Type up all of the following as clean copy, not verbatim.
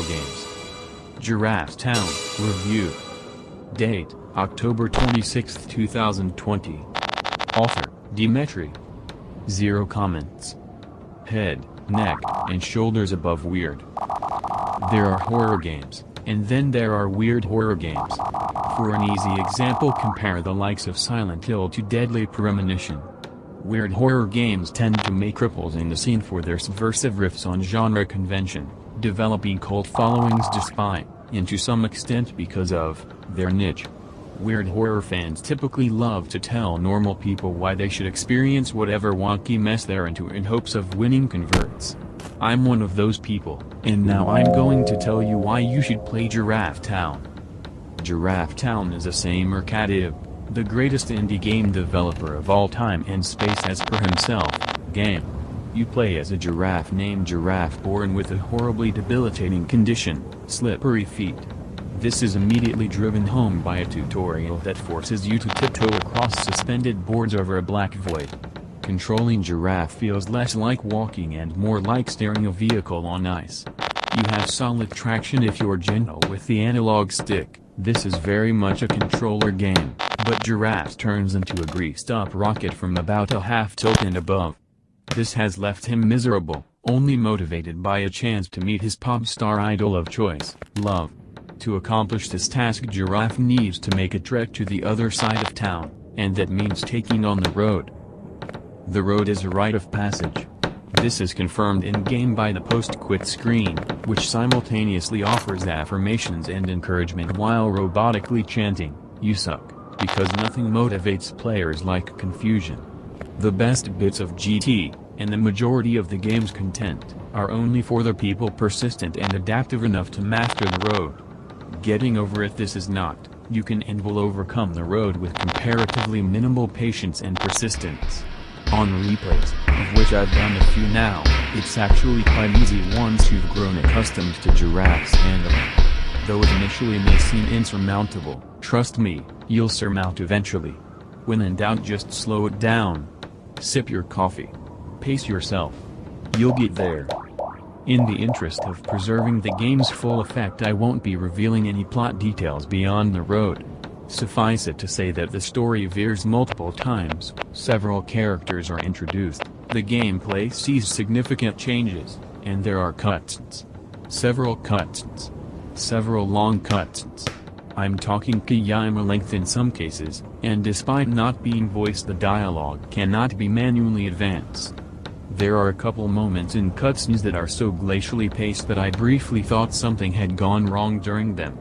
games. Giraffe Town Review. Date, October 26, 2020. Author, Dimitri. 0 comments. Head, neck, and shoulders above weird. There are horror games, and then there are weird horror games. For an easy example, compare the likes of Silent Hill to Deadly Premonition. Weird horror games tend to make ripples in the scene for their subversive riffs on genre convention, developing cult followings despite, and to some extent because of, their niche. Weird horror fans typically love to tell normal people why they should experience whatever wonky mess they're into in hopes of winning converts. I'm one of those people, and now I'm going to tell you why you should play Giraffe Town. Giraffe Town is a Samer Khatib, the greatest indie game developer of all time and space as per himself, game. You play as a giraffe named Giraffe born with a horribly debilitating condition, slippery feet. This is immediately driven home by a tutorial that forces you to tiptoe across suspended boards over a black void. Controlling Giraffe feels less like walking and more like steering a vehicle on ice. You have solid traction if you're gentle with the analog stick. This is very much a controller game, but Giraffe turns into a greased-up rocket from about a half tilt and above. This has left him miserable, only motivated by a chance to meet his pop star idol of choice, love. To accomplish this task, Giraffe needs to make a trek to the other side of town, and that means taking on the road. The road is a rite of passage. This is confirmed in-game by the post-quit screen, which simultaneously offers affirmations and encouragement while robotically chanting, "You suck," because nothing motivates players like confusion. The best bits of GT, and the majority of the game's content, are only for the people persistent and adaptive enough to master the road. Getting over it, this is not. You can and will overcome the road with comparatively minimal patience and persistence. On replays, of which I've done a few now, it's actually quite easy once you've grown accustomed to Giraffe's handling. Though it initially may seem insurmountable, trust me, you'll surmount eventually. When in doubt, just slow it down. Sip your coffee. Pace yourself. You'll get there. In the interest of preserving the game's full effect, I won't be revealing any plot details beyond the road. Suffice it to say that the story veers multiple times, several characters are introduced, the gameplay sees significant changes, and there are cutscenes. Several cutscenes. Several long cutscenes. I'm talking keyama length in some cases, and despite not being voiced, the dialogue cannot be manually advanced. There are a couple moments in cutscenes that are so glacially paced that I briefly thought something had gone wrong during them.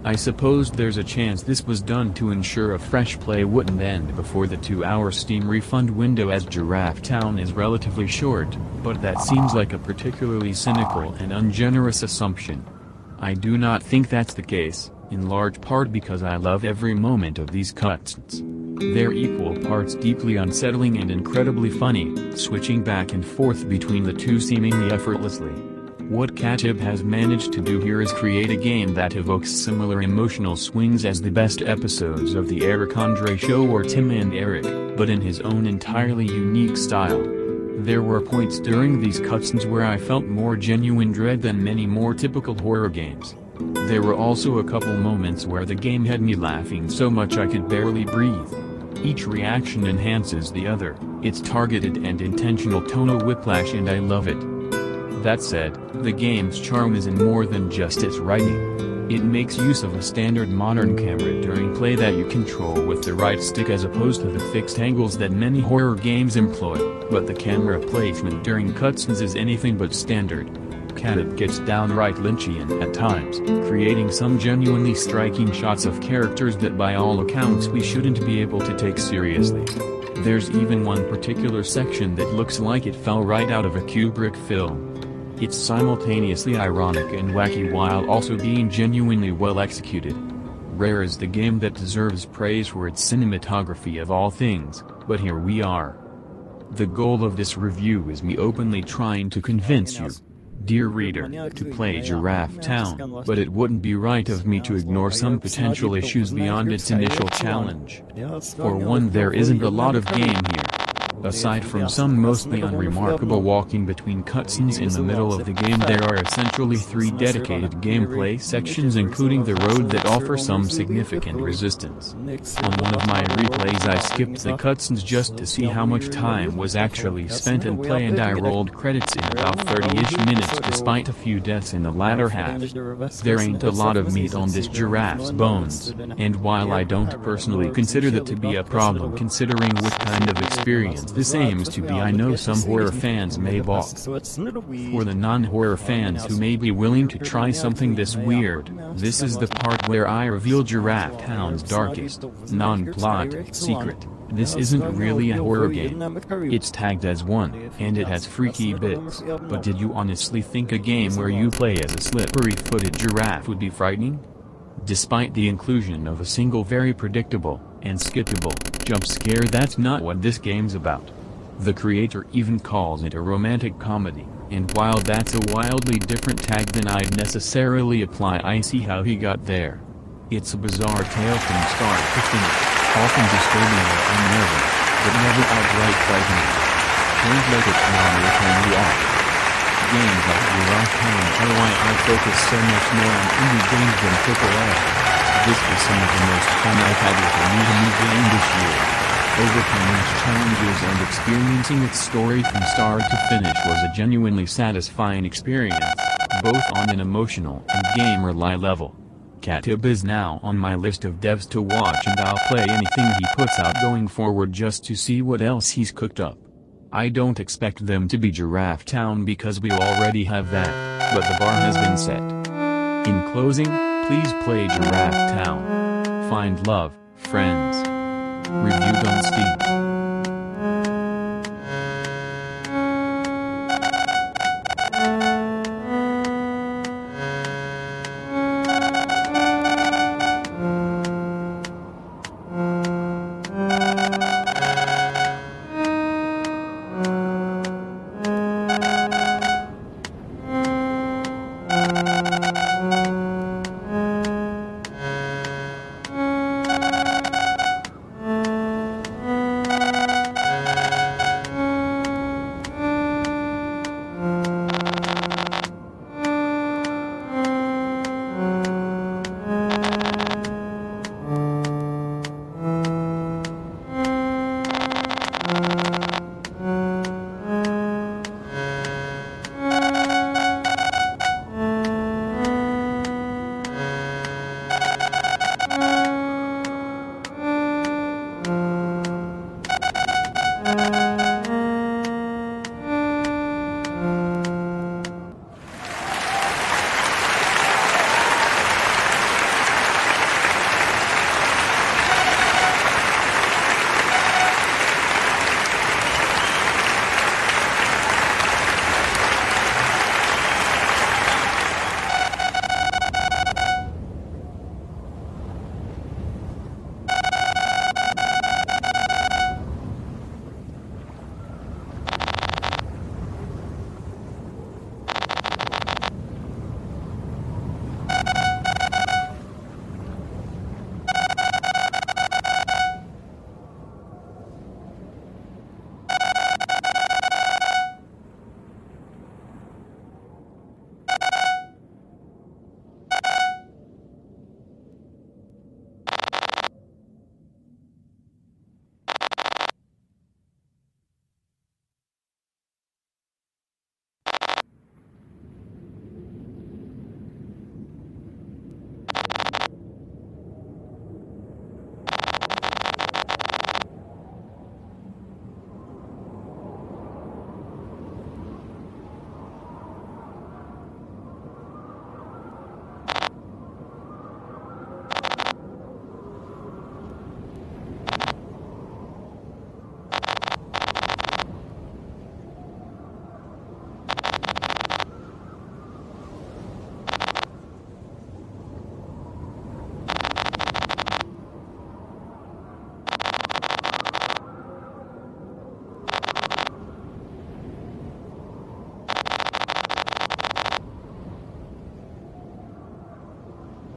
I suppose there's a chance this was done to ensure a fresh play wouldn't end before the 2-hour Steam refund window, as Giraffe Town is relatively short, but that seems like a particularly cynical and ungenerous assumption. I do not think that's the case, in large part because I love every moment of these cutscenes. They're equal parts deeply unsettling and incredibly funny, switching back and forth between the two seemingly effortlessly. What Khatib has managed to do here is create a game that evokes similar emotional swings as the best episodes of The Eric Andre Show or Tim and Eric, but in his own entirely unique style. There were points during these cutscenes where I felt more genuine dread than many more typical horror games. There were also a couple moments where the game had me laughing so much I could barely breathe. Each reaction enhances the other, it's targeted and intentional tonal whiplash, and I love it. That said, the game's charm is in more than just its writing. It makes use of a standard modern camera during play that you control with the right stick as opposed to the fixed angles that many horror games employ, but the camera placement during cutscenes is anything but standard. Khatib gets downright Lynchian at times, creating some genuinely striking shots of characters that by all accounts we shouldn't be able to take seriously. There's even one particular section that looks like it fell right out of a Kubrick film. It's simultaneously ironic and wacky while also being genuinely well executed. Rare is the game that deserves praise for its cinematography of all things, but here we are. The goal of this review is me openly trying to convince you, dear reader, to play Giraffe Town, but it wouldn't be right of me to ignore some potential issues beyond its initial challenge. For one, there isn't a lot of game here. Aside from some mostly unremarkable walking between cutscenes in the middle of the game, there are essentially 3 dedicated gameplay sections, including the road that offer some significant resistance. On one of my replays I skipped the cutscenes just to see how much time was actually spent in play, and I rolled credits in about 30-ish minutes despite a few deaths in the latter half. There ain't a lot of meat on this giraffe's bones, and while I don't personally consider that to be a problem considering what kind of experience this aims to be, I know some horror fans may balk. For the non-horror fans who may be willing to try something this weird, this is the part where I reveal Giraffe Town's darkest, non-plot secret. This isn't really a horror game. It's tagged as one, and it has freaky bits, but did you honestly think a game where you play as a slippery-footed giraffe would be frightening? Despite the inclusion of a single very predictable, and skippable, jump scare, that's not what this game's about. The creator even calls it a romantic comedy, and while that's a wildly different tag than I'd necessarily apply, I see how he got there. It's a bizarre tale from start to finish, often disturbing or unnerving, but never outright frightening. Don't let it turn you off. Games like Giraffe Town are why I focus so much more on indie games than AAA. This was some of the most fun I've had with a new game this year. Overcoming its challenges and experiencing its story from start to finish was a genuinely satisfying experience, both on an emotional and gamer level. Khatib is now on my list of devs to watch, and I'll play anything he puts out going forward just to see what else he's cooked up. I don't expect them to be Giraffe Town because we already have that, but the bar has been set. In closing, please play Giraffe Town. Find love, friends.